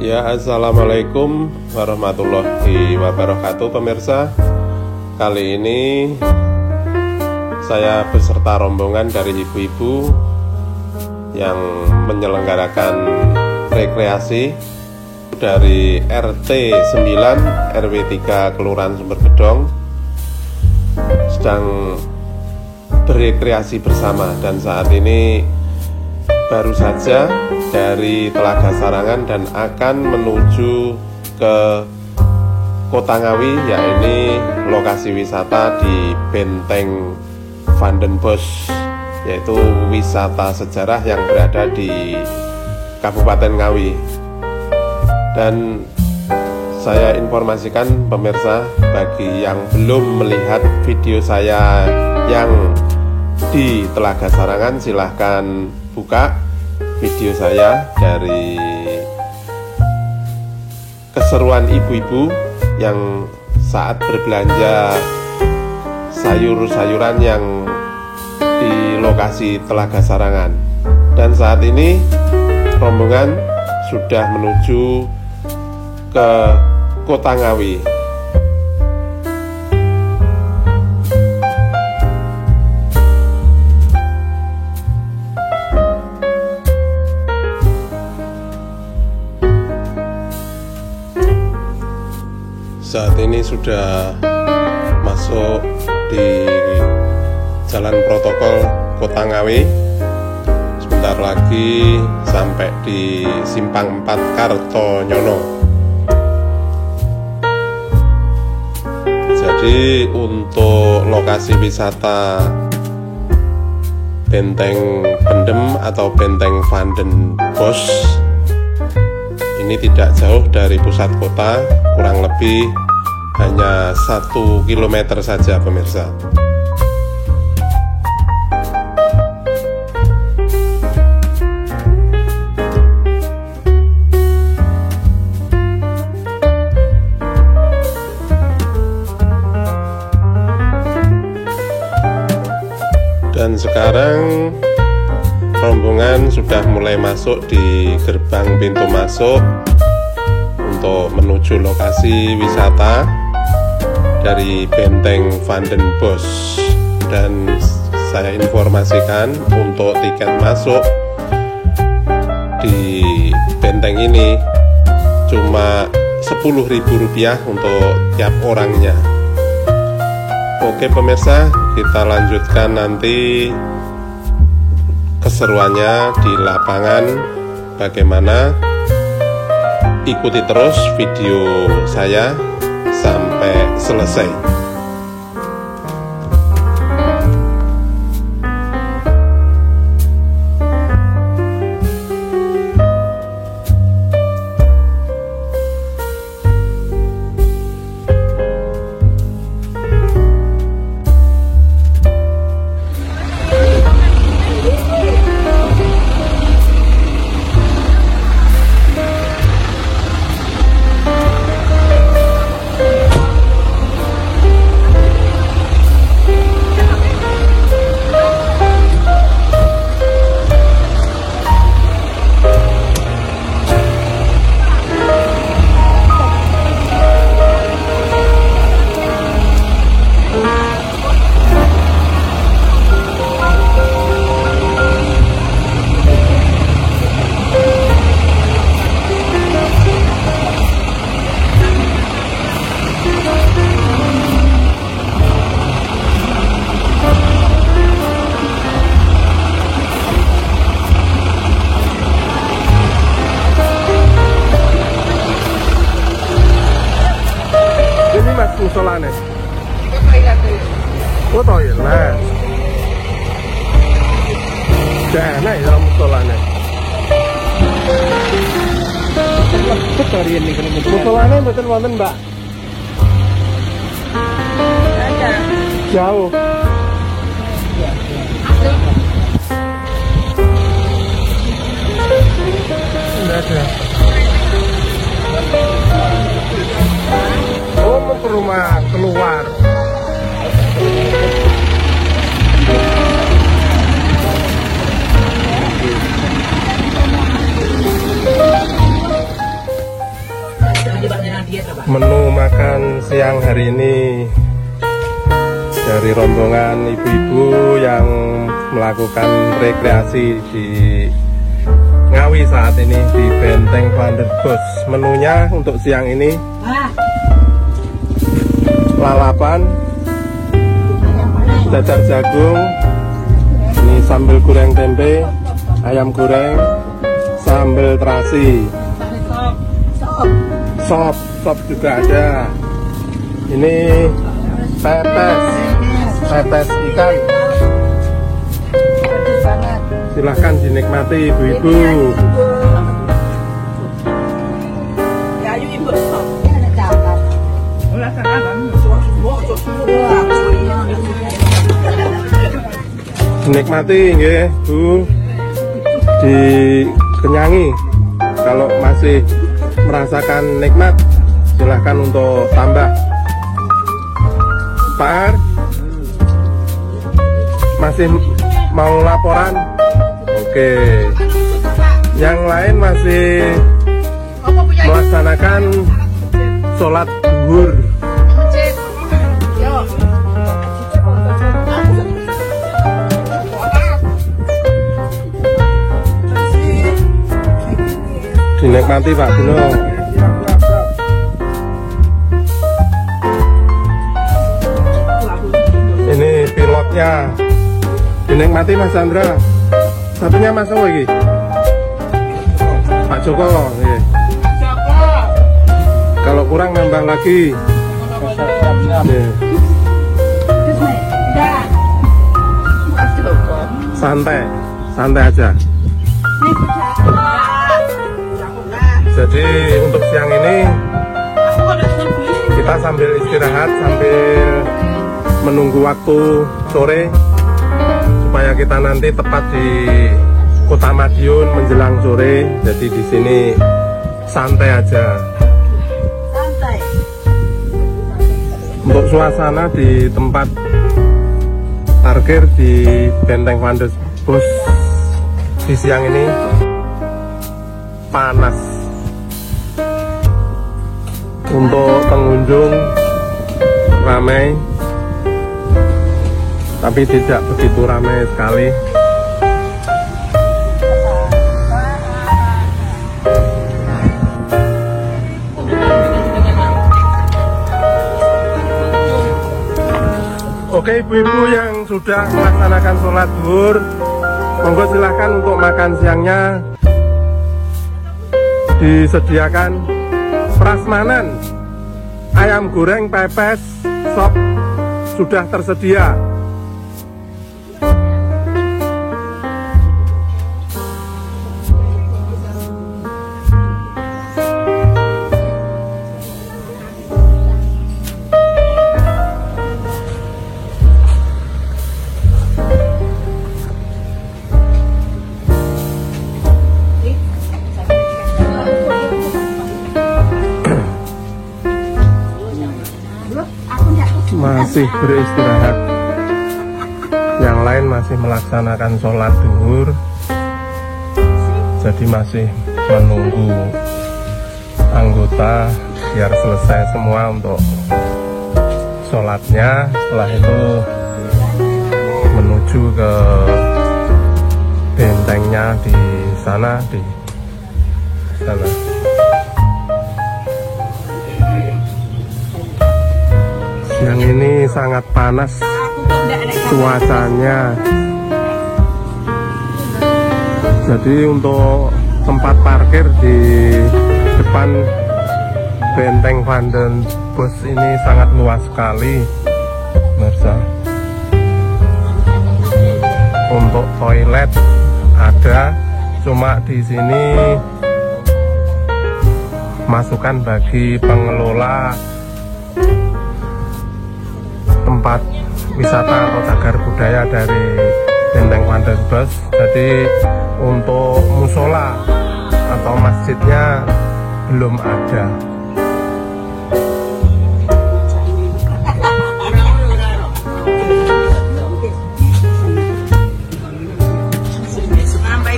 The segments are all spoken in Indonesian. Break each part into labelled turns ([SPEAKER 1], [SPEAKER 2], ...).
[SPEAKER 1] Ya, assalamualaikum warahmatullahi wabarakatuh pemirsa. Kali ini saya beserta rombongan dari ibu-ibu yang menyelenggarakan rekreasi dari RT 9 RW 3 Kelurahan Sumbergedong sedang berekreasi bersama, dan saat ini baru saja dari Telaga Sarangan dan akan menuju ke Kota Ngawi, yaitu lokasi wisata di Benteng Van den Bosch, yaitu wisata sejarah yang berada di Kabupaten Ngawi. Dan saya informasikan pemirsa, bagi yang belum melihat video saya yang di Telaga Sarangan, silahkan buka video saya dari keseruan ibu-ibu yang saat berbelanja sayur-sayuran yang di lokasi Telaga Sarangan. Dan saat ini rombongan sudah menuju ke Kota Ngawi. Saat ini sudah masuk di jalan protokol Kota Ngawi. Sebentar lagi sampai di Simpang 4 Kartonyono. Jadi untuk lokasi wisata Benteng Pendem atau Benteng Van den Bosch ini tidak jauh dari pusat kota, kurang lebih hanya 1 kilometer saja pemirsa. Dan sekarang rombongan sudah mulai masuk di gerbang pintu masuk untuk menuju lokasi wisata dari Benteng Van den Bosch. Dan saya informasikan untuk tiket masuk di benteng ini cuma Rp10.000 untuk tiap orangnya. Oke pemirsa, kita lanjutkan nanti keseruannya di lapangan bagaimana. Ikuti terus video saya sampai selesai. Musolane. Oh toilet. Jana ya musolane. Betul ini kan musolane mboten wonten, Mbak. Ada. Jauh. Enggak ada. Oh, mau ke rumah keluar. Menu makan siang hari ini dari rombongan ibu-ibu yang melakukan rekreasi di Ngawi saat ini di Benteng Van der Bos. Menunya untuk siang ini lalapan, dadar jagung, ini sambal goreng tempe, ayam goreng, sambal terasi, sop juga ada. Ini pepes ikan. Silahkan dinikmati ibu-ibu. Dinikmati nggih, Bu. Dikenyangi. Kalau masih merasakan nikmat, silahkan untuk tambah. Pak Ar, masih mau laporan? Oke. Yang lain masih melaksanakan sholat zuhur. Dinikmati Pak Buno. Ini pilotnya. Dinikmati Mas Chandra. Satunya Mas Owo lagi. Pak Joko. Kalau kurang nambah lagi. Santai aja. Jadi untuk siang ini kita sambil istirahat, sambil menunggu waktu sore supaya kita nanti tepat di Kota Madiun menjelang sore. Jadi di sini santai aja. Untuk suasana di tempat parkir di Benteng Van der Bos di siang ini panas. Untuk pengunjung ramai, tapi tidak begitu ramai sekali. Oke, ibu-ibu yang sudah melaksanakan sholat zuhur, monggo silahkan untuk makan siangnya. Disediakan prasmanan, ayam goreng, pepes, sop sudah tersedia. Masih beristirahat, yang lain masih melaksanakan sholat zuhur, jadi masih menunggu anggota biar selesai semua untuk sholatnya. Setelah itu menuju ke bentengnya di sana, Yang ini sangat panas cuacanya. Jadi untuk tempat parkir di depan Benteng Van der Bos ini sangat luas sekali, pemirsa. Untuk toilet ada, cuma di sini masukan bagi pengelola tempat wisata atau cagar budaya dari Benteng Van der Bos. Jadi untuk musola atau masjidnya belum ada.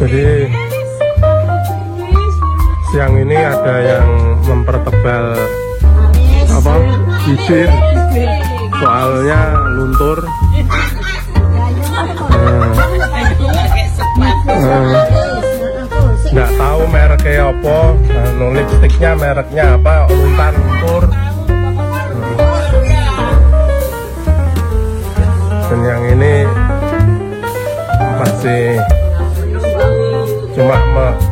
[SPEAKER 1] Jadi siang ini ada yang mempertebal apa bibir, soalnya luntur. Nggak tahu mereknya apa, lipstiknya mereknya apa, untan luntur. Dan yang ini masih cuma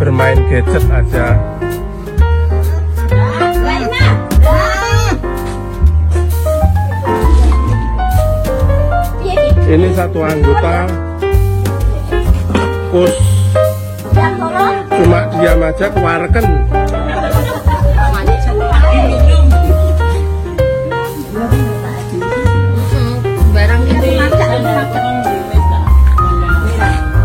[SPEAKER 1] bermain gadget aja. Ini satu anggota kus cuma diam aja keluarkan.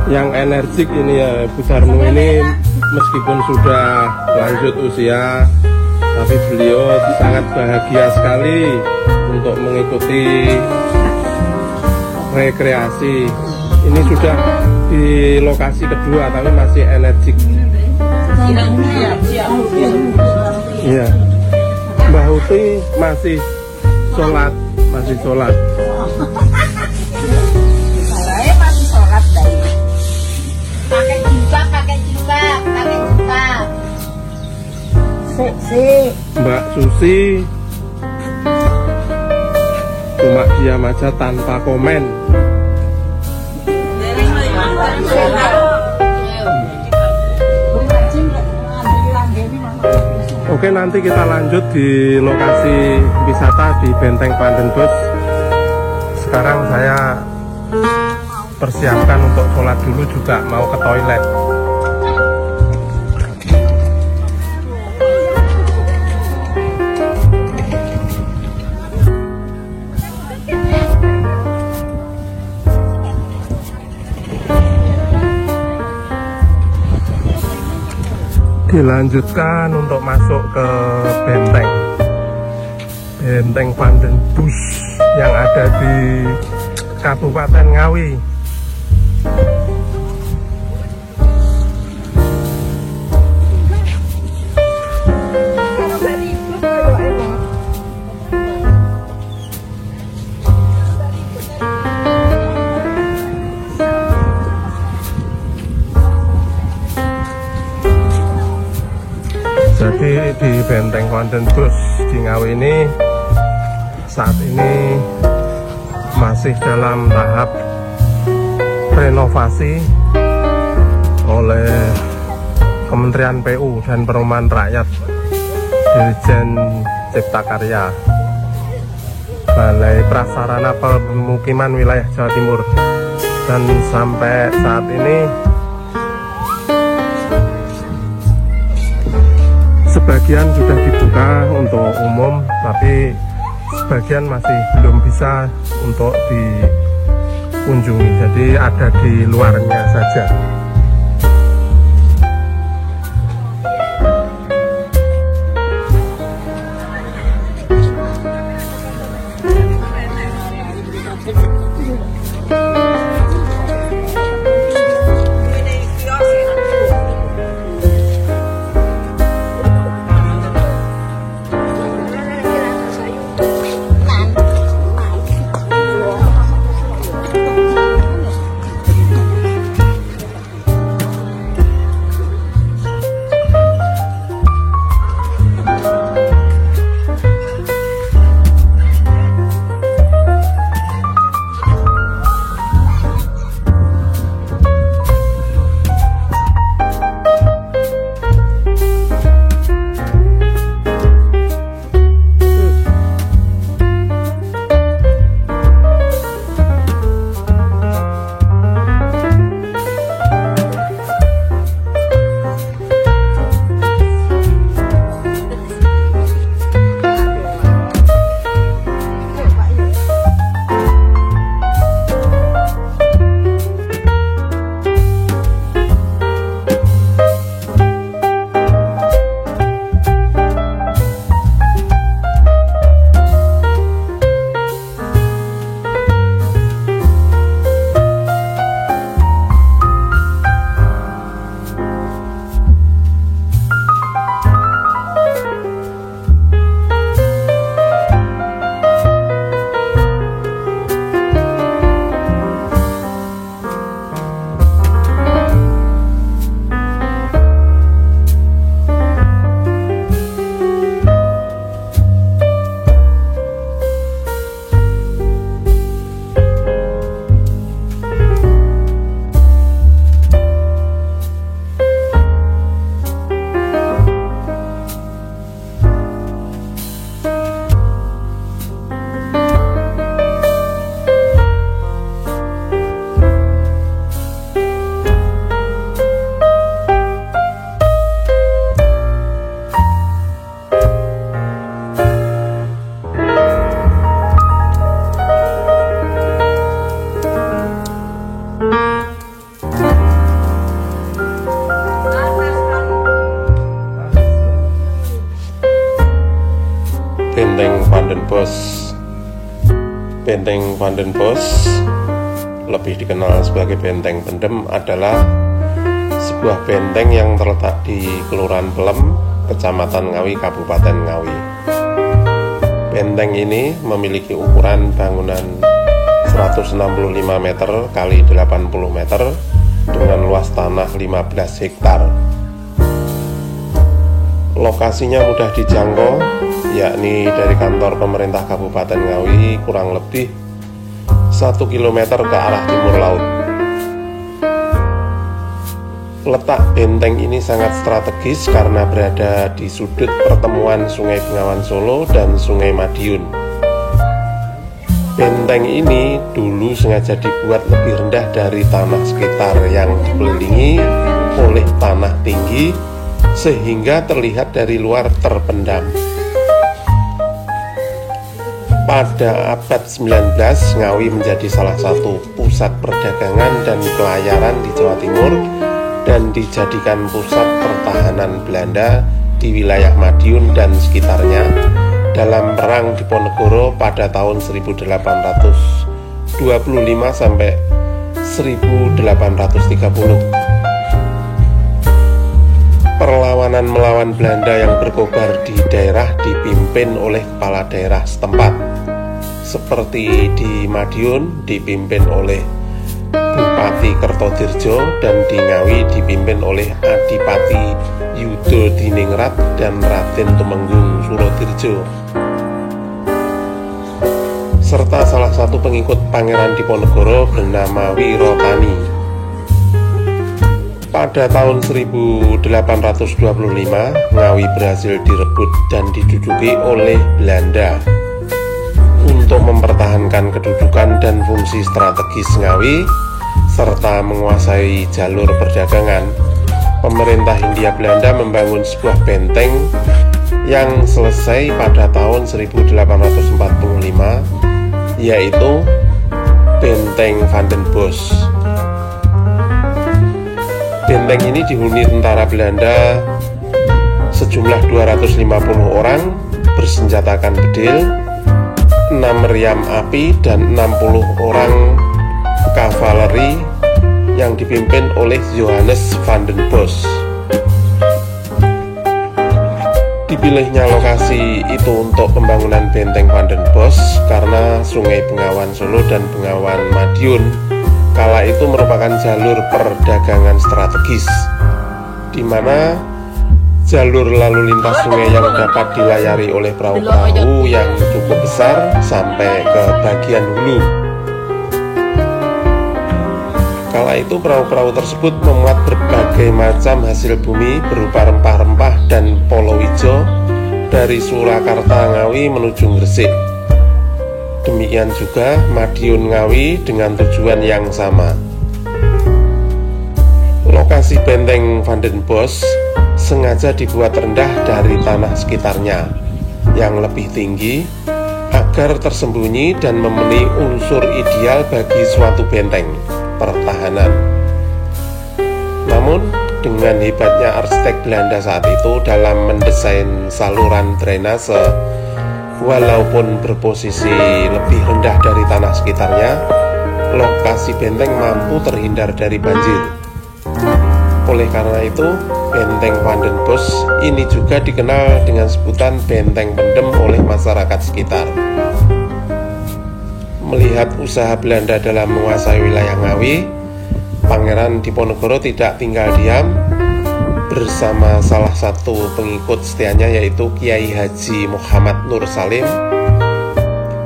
[SPEAKER 1] Yang energik ini ya Bu Sarmu ini, meskipun sudah lanjut usia, tapi beliau sangat bahagia sekali untuk mengikuti rekreasi. Ini sudah di lokasi kedua tapi masih energik. Iya, Mbah Uti masih sholat. Masih sholat dari pakai jilbab. Mbak Susi cuma diam aja tanpa komen. Oke, nanti kita lanjut di lokasi wisata di Benteng Pandan Bos. Sekarang saya persiapkan untuk sholat dulu, juga mau ke toilet. Dilanjutkan untuk masuk ke Benteng Pandan Bos yang ada di Kabupaten Ngawi. Jadi di Benteng Pandan Bos di Ngawi ini saat ini masih dalam tahap renovasi oleh Kementerian PU dan Perumahan Rakyat, Dirjen Cipta Karya, Balai Prasarana Pemukiman Wilayah Jawa Timur. Dan sampai saat ini sebagian sudah dibuka untuk umum, tapi sebagian masih belum bisa untuk dikunjungi, jadi ada di luarnya saja. Benteng Van den Bosch. Benteng Van den Bosch, lebih dikenal sebagai Benteng Pendem, adalah sebuah benteng yang terletak di Kelurahan Pelem, Kecamatan Ngawi, Kabupaten Ngawi. Benteng ini memiliki ukuran bangunan 165 meter kali 80 meter dengan luas tanah 15 hektar. Lokasinya mudah dijangkau, yakni dari kantor pemerintah Kabupaten Ngawi kurang lebih 1 km ke arah timur laut. Letak benteng ini sangat strategis karena berada di sudut pertemuan Sungai Bengawan Solo dan Sungai Madiun. Benteng ini dulu sengaja dibuat lebih rendah dari tanah sekitar yang dikelilingi oleh tanah tinggi, sehingga terlihat dari luar terpendam. Pada abad 19, Ngawi menjadi salah satu pusat perdagangan dan pelayaran di Jawa Timur dan dijadikan pusat pertahanan Belanda di wilayah Madiun dan sekitarnya dalam Perang Diponegoro pada tahun 1825 sampai 1830. Perlawanan melawan Belanda yang berkobar di daerah dipimpin oleh kepala daerah setempat. Seperti di Madiun dipimpin oleh Bupati Kertodirjo dan di Ngawi dipimpin oleh Adipati Yudo Diningrat dan Raden Tumenggung Surodirjo, serta salah satu pengikut Pangeran Diponegoro bernama Wirotani. Pada tahun 1825, Ngawi berhasil direbut dan diduduki oleh Belanda. Untuk mempertahankan kedudukan dan fungsi strategis Ngawi, serta menguasai jalur perdagangan, pemerintah Hindia Belanda membangun sebuah benteng yang selesai pada tahun 1845, yaitu Benteng Van den Bosch. Benteng ini dihuni tentara Belanda sejumlah 250 orang bersenjatakan bedil, 6 meriam api, dan 60 orang kavaleri yang dipimpin oleh Johannes Van den Bosch. Dipilihnya lokasi itu untuk pembangunan Benteng Van den Bosch karena Sungai Bengawan Solo dan Bengawan Madiun kala itu merupakan jalur perdagangan strategis, di mana jalur lalu lintas sungai yang dapat dilayari oleh perahu-perahu yang cukup besar sampai ke bagian hulu. Kala itu perahu-perahu tersebut memuat berbagai macam hasil bumi berupa rempah-rempah dan polowijo dari Surakarta Ngawi menuju Gresik. Demikian juga Madiun Ngawi dengan tujuan yang sama. Lokasi Benteng Van den Bosch sengaja dibuat rendah dari tanah sekitarnya yang lebih tinggi agar tersembunyi dan memenuhi unsur ideal bagi suatu benteng pertahanan. Namun dengan hebatnya arsitek Belanda saat itu dalam mendesain saluran drainase, walaupun berposisi lebih rendah dari tanah sekitarnya, lokasi benteng mampu terhindar dari banjir. Oleh karena itu, Benteng Van den Bosch ini juga dikenal dengan sebutan Benteng Pendem oleh masyarakat sekitar. Melihat usaha Belanda dalam menguasai wilayah Ngawi, Pangeran Diponegoro tidak tinggal diam. Bersama salah satu pengikut setianya yaitu Kiai Haji Muhammad Nur Salim,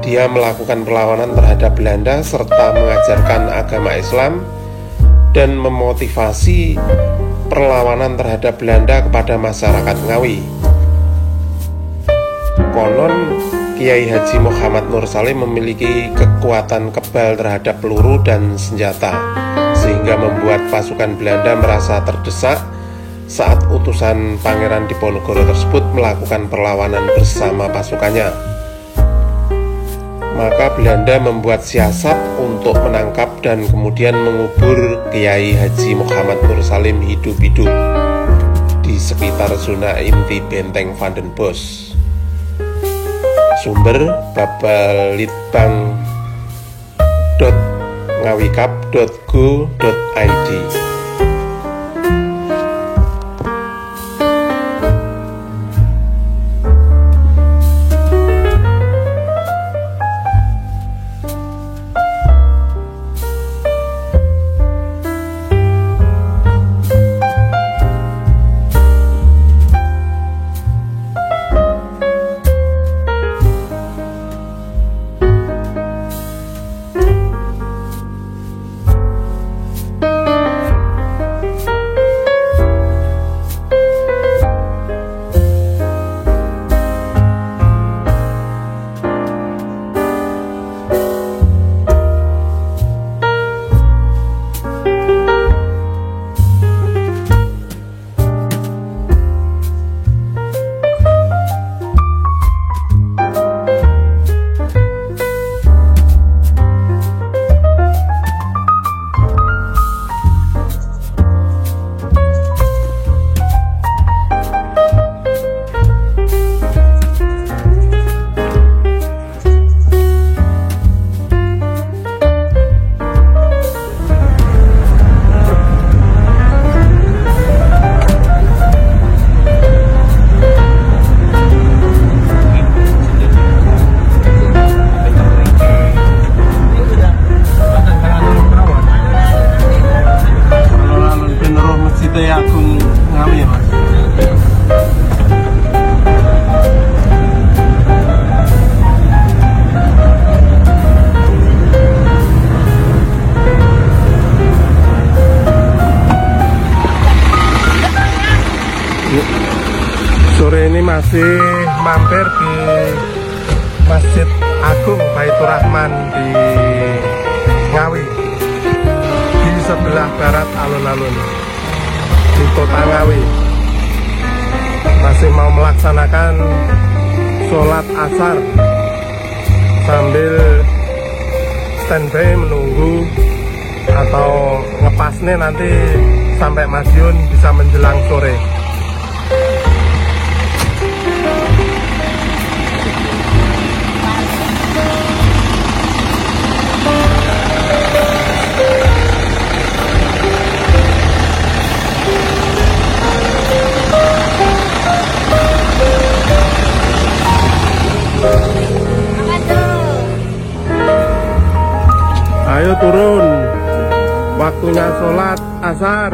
[SPEAKER 1] dia melakukan perlawanan terhadap Belanda serta mengajarkan agama Islam dan memotivasi perlawanan terhadap Belanda kepada masyarakat Ngawi. Konon Kiai Haji Muhammad Nur Salim memiliki kekuatan kebal terhadap peluru dan senjata, sehingga membuat pasukan Belanda merasa terdesak saat utusan Pangeran Diponegoro tersebut melakukan perlawanan bersama pasukannya. Maka Belanda membuat siasat untuk menangkap dan kemudian mengubur Kiai Haji Muhammad Nur Salim hidup-hidup di sekitar zona inti Benteng Van den Bosch. Sumber babalitbang.ngawikap.go.id.
[SPEAKER 2] Agung Ngawi, Mas.
[SPEAKER 1] Sore ini masih mampir di Masjid Agung Baitur Rahman di Ngawi, di sebelah barat alun-alun di kota Ngawi. Masih mau melaksanakan sholat asar sambil standby menunggu atau ngepasnya nanti sampai Madiun bisa menjelang sore. Ayo turun, waktunya sholat asar.